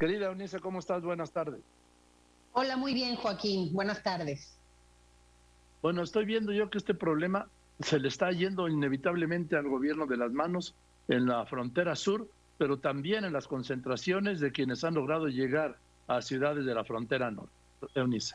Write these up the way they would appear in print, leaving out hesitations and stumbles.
Querida Eunice, ¿cómo estás? Buenas tardes. Hola, muy bien, Joaquín. Buenas tardes. Bueno, estoy viendo yo que este problema se le está yendo inevitablemente al gobierno de las manos en la frontera sur, pero también en las concentraciones de quienes han logrado llegar a ciudades de la frontera norte. Eunice.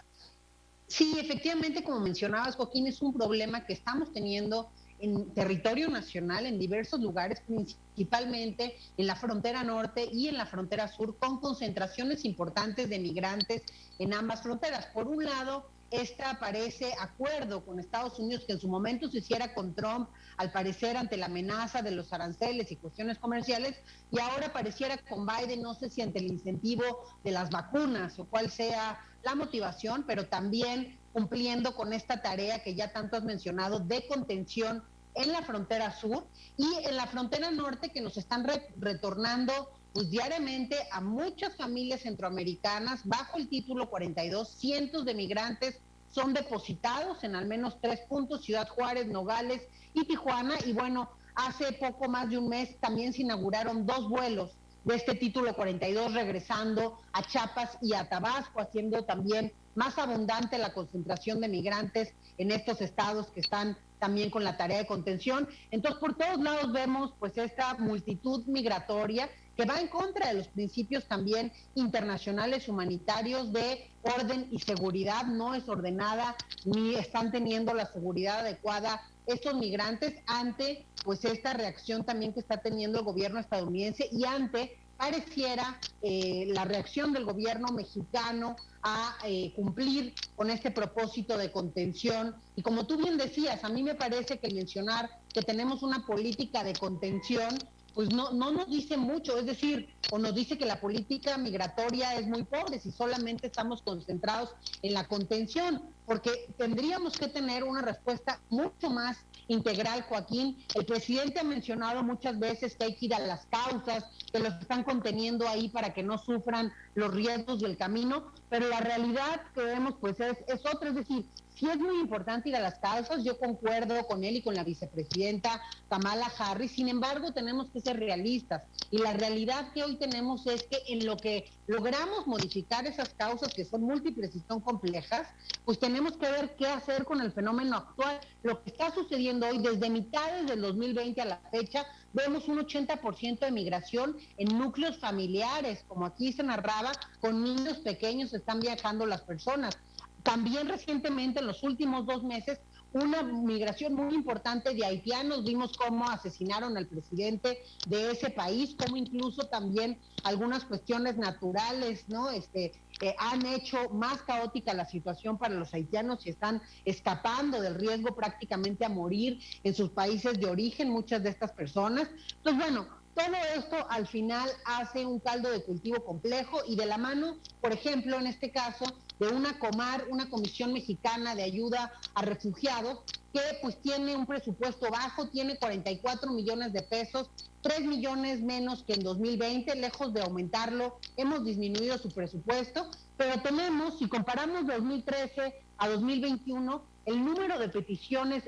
Sí, efectivamente, como mencionabas, Joaquín, es un problema que estamos teniendo en territorio nacional, en diversos lugares, principalmente en la frontera norte y en la frontera sur, con concentraciones importantes de migrantes en ambas fronteras. Por un lado, esta parece acuerdo con Estados Unidos, que en su momento se hiciera con Trump, al parecer ante la amenaza de los aranceles y cuestiones comerciales, y ahora pareciera con Biden, no sé si ante el incentivo de las vacunas o cuál sea la motivación, pero también cumpliendo con esta tarea que ya tanto has mencionado de contención en la frontera sur y en la frontera norte, que nos están retornando pues diariamente a muchas familias centroamericanas bajo el título 42. Cientos de migrantes son depositados en al menos 3 puntos: Ciudad Juárez, Nogales y Tijuana. Y bueno, hace poco más de un mes también se inauguraron 2 vuelos de este título 42 regresando a Chiapas y a Tabasco, haciendo también más abundante la concentración de migrantes en estos estados que están también con la tarea de contención. Entonces, por todos lados vemos pues esta multitud migratoria que va en contra de los principios también internacionales humanitarios de orden y seguridad. No es ordenada ni están teniendo la seguridad adecuada estos migrantes ante pues esta reacción también que está teniendo el gobierno estadounidense y ante pareciera la reacción del gobierno mexicano a cumplir con este propósito de contención. Y como tú bien decías, a mí me parece que mencionar que tenemos una política de contención pues no nos dice mucho, es decir, o nos dice que la política migratoria es muy pobre si solamente estamos concentrados en la contención, porque tendríamos que tener una respuesta mucho más integral, Joaquín. El presidente ha mencionado muchas veces que hay que ir a las causas, que los están conteniendo ahí para que no sufran los riesgos del camino, pero la realidad que vemos pues es otra, es decir, sí es muy importante ir a las causas, yo concuerdo con él y con la vicepresidenta Kamala Harris. Sin embargo, tenemos que ser realistas y la realidad que hoy tenemos es que en lo que logramos modificar esas causas, que son múltiples y son complejas, pues tenemos que ver qué hacer con el fenómeno actual. Lo que está sucediendo hoy, desde mitades del 2020 a la fecha, vemos un 80% de migración en núcleos familiares, como aquí se narraba, con niños pequeños están viajando las personas. También recientemente, en los últimos 2 meses, una migración muy importante de haitianos. Vimos cómo asesinaron al presidente de ese país, cómo incluso también algunas cuestiones naturales, ¿no? Han hecho más caótica la situación para los haitianos y están escapando del riesgo prácticamente a morir en sus países de origen, muchas de estas personas. Entonces, bueno, todo esto al final hace un caldo de cultivo complejo y de la mano, por ejemplo, en este caso, de una COMAR, una Comisión Mexicana de Ayuda a Refugiados, que pues tiene un presupuesto bajo, tiene 44 millones de pesos, 3 millones menos que en 2020, lejos de aumentarlo, hemos disminuido su presupuesto, pero tenemos, si comparamos 2013 a 2021, el número de peticiones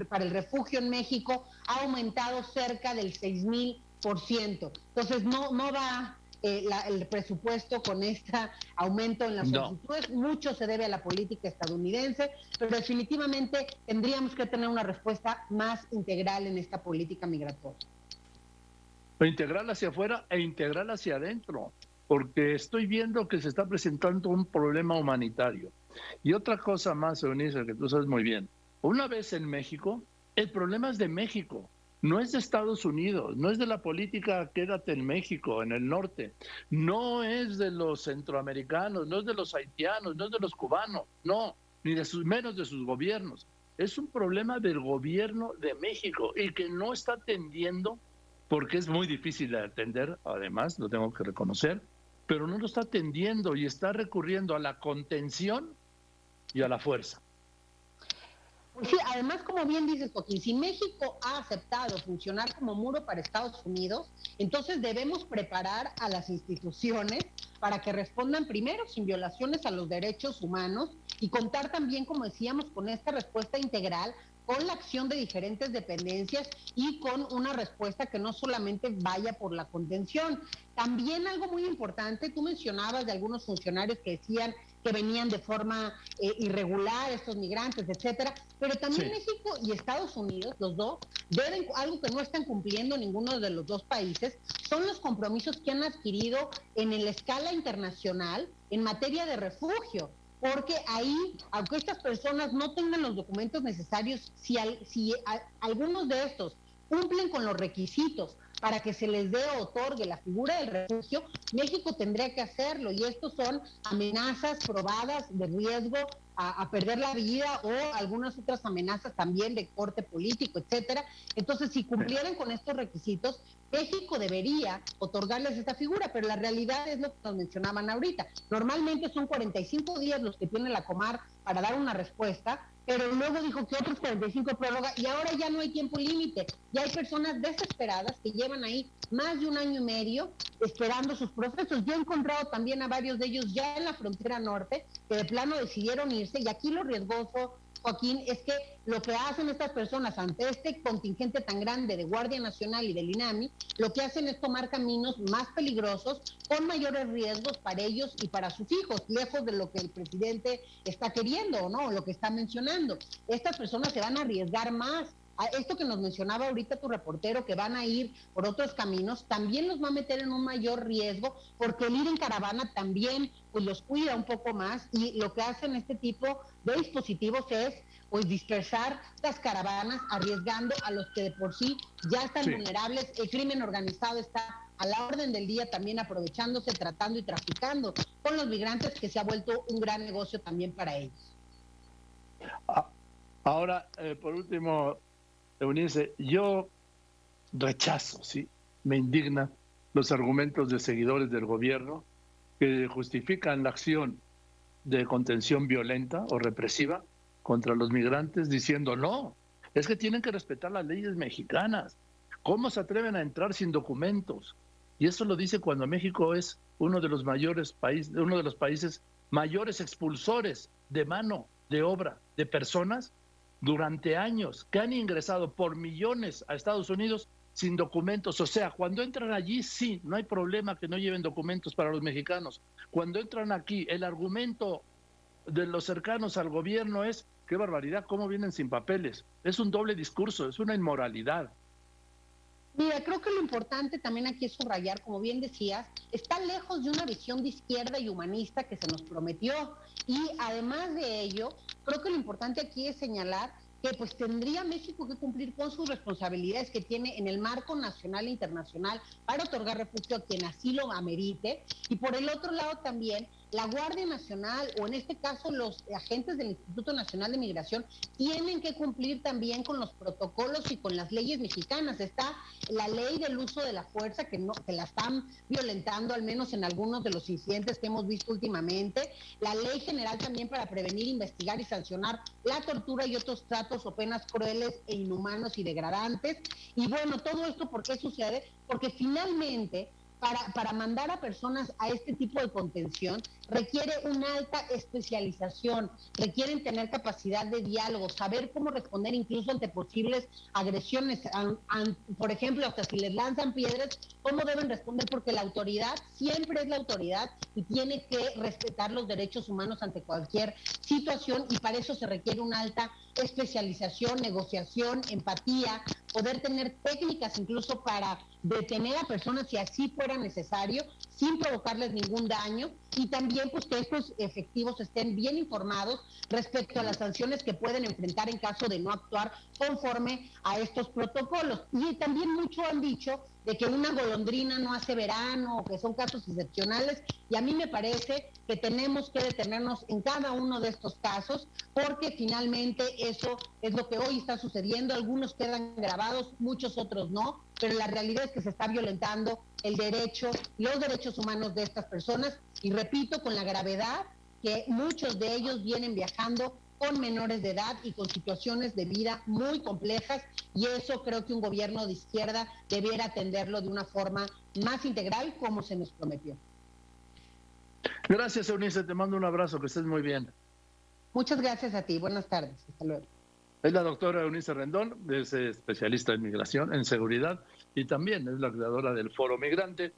para el refugio en México ha aumentado cerca del 6,000%. Entonces no va el presupuesto con este aumento en las solicitudes. Mucho se debe a la política estadounidense, pero definitivamente tendríamos que tener una respuesta más integral en esta política migratoria. Integral hacia afuera e integral hacia adentro, porque estoy viendo que se está presentando un problema humanitario. Y otra cosa más, Eunice, que tú sabes muy bien, una vez en México, el problema es de México, no es de Estados Unidos, no es de la política quédate en México, en el norte, no es de los centroamericanos, no es de los haitianos, no es de los cubanos, no, ni de sus, menos de sus gobiernos. Es un problema del gobierno de México y que no está atendiendo porque es muy difícil de atender, además, lo tengo que reconocer, pero no lo está atendiendo y está recurriendo a la contención y a la fuerza. Pues sí, además, como bien dices, Joaquín, si México ha aceptado funcionar como muro para Estados Unidos, entonces debemos preparar a las instituciones para que respondan primero sin violaciones a los derechos humanos y contar también, como decíamos, con esta respuesta integral con la acción de diferentes dependencias y con una respuesta que no solamente vaya por la contención. También algo muy importante, tú mencionabas de algunos funcionarios que decían que venían de forma irregular estos migrantes, etcétera, pero también Sí. México y Estados Unidos, los dos, deben, algo que no están cumpliendo ninguno de los dos países, son los compromisos que han adquirido en la escala internacional en materia de refugio. Porque ahí, aunque estas personas no tengan los documentos necesarios, si algunos de estos cumplen con los requisitos para que se les dé o otorgue la figura del refugio, México tendría que hacerlo, y estos son amenazas probadas de riesgo a perder la vida o algunas otras amenazas también de corte político, etcétera. Entonces, si cumplieran con estos requisitos, México debería otorgarles esta figura, pero la realidad es lo que nos mencionaban ahorita. Normalmente son 45 días los que tiene la Comar para dar una respuesta, pero luego dijo que otros 45 prórroga y ahora ya no hay tiempo límite. Ya hay personas desesperadas que llevan ahí más de un año y medio esperando sus procesos. Yo he encontrado también a varios de ellos ya en la frontera norte que de plano decidieron irse, y aquí lo riesgoso, Joaquín, es que lo que hacen estas personas ante este contingente tan grande de Guardia Nacional y del INAMI, lo que hacen es tomar caminos más peligrosos, con mayores riesgos para ellos y para sus hijos, lejos de lo que el presidente está queriendo, ¿no? Lo que está mencionando. Estas personas se van a arriesgar más. A esto que nos mencionaba ahorita tu reportero, que van a ir por otros caminos, también los va a meter en un mayor riesgo, porque el ir en caravana también pues los cuida un poco más, y lo que hacen este tipo de dispositivos es pues dispersar las caravanas, arriesgando a los que de por sí ya están vulnerables. El crimen organizado está a la orden del día también aprovechándose, tratando y traficando con los migrantes, que se ha vuelto un gran negocio también para ellos. Ahora, por último, Eunice, yo rechazo, ¿sí? Me indigna los argumentos de seguidores del gobierno que justifican la acción de contención violenta o represiva contra los migrantes diciendo no, es que tienen que respetar las leyes mexicanas. ¿Cómo se atreven a entrar sin documentos? Y eso lo dice cuando México es uno de los mayores países, uno de los países mayores expulsores de mano de obra de personas durante años, que han ingresado por millones a Estados Unidos sin documentos. O sea, cuando entran allí, sí, no hay problema que no lleven documentos para los mexicanos. Cuando entran aquí, el argumento de los cercanos al gobierno es: qué barbaridad, cómo vienen sin papeles. Es un doble discurso, es una inmoralidad. Mira, creo que lo importante también aquí es subrayar, como bien decías, está lejos de una visión de izquierda y humanista que se nos prometió. Y además de ello, creo que lo importante aquí es señalar que pues tendría México que cumplir con sus responsabilidades que tiene en el marco nacional e internacional para otorgar refugio a quien así lo amerite. Y por el otro lado también, la Guardia Nacional, o en este caso los agentes del Instituto Nacional de Migración, tienen que cumplir también con los protocolos y con las leyes mexicanas. Está la ley del uso de la fuerza, que la están violentando, al menos en algunos de los incidentes que hemos visto últimamente, la ley general también para prevenir, investigar y sancionar la tortura y otros tratos o penas crueles e inhumanos y degradantes. Y bueno, todo esto, ¿por qué sucede? Porque finalmente para mandar a personas a este tipo de contención requiere una alta especialización, requieren tener capacidad de diálogo, saber cómo responder incluso ante posibles agresiones, por ejemplo, hasta si les lanzan piedras, cómo deben responder, porque la autoridad siempre es la autoridad y tiene que respetar los derechos humanos ante cualquier situación, y para eso se requiere una alta especialización, negociación, empatía, poder tener técnicas incluso para detener a personas si así fuera necesario, sin provocarles ningún daño, y también pues que estos efectivos estén bien informados respecto a las sanciones que pueden enfrentar en caso de no actuar conforme a estos protocolos. Y también mucho han dicho de que una golondrina no hace verano, o que son casos excepcionales, y a mí me parece que tenemos que detenernos en cada uno de estos casos, porque finalmente eso es lo que hoy está sucediendo. Algunos quedan grabados, muchos otros no, pero la realidad es que se está violentando el derecho, los derechos humanos de estas personas, y repito, con la gravedad que muchos de ellos vienen viajando con menores de edad y con situaciones de vida muy complejas, y eso creo que un gobierno de izquierda debiera atenderlo de una forma más integral, como se nos prometió. Gracias, Eunice, te mando un abrazo, que estés muy bien. Muchas gracias a ti, buenas tardes, hasta luego. Es la doctora Eunice Rendón, es especialista en migración, en seguridad, y también es la creadora del Foro Migrante.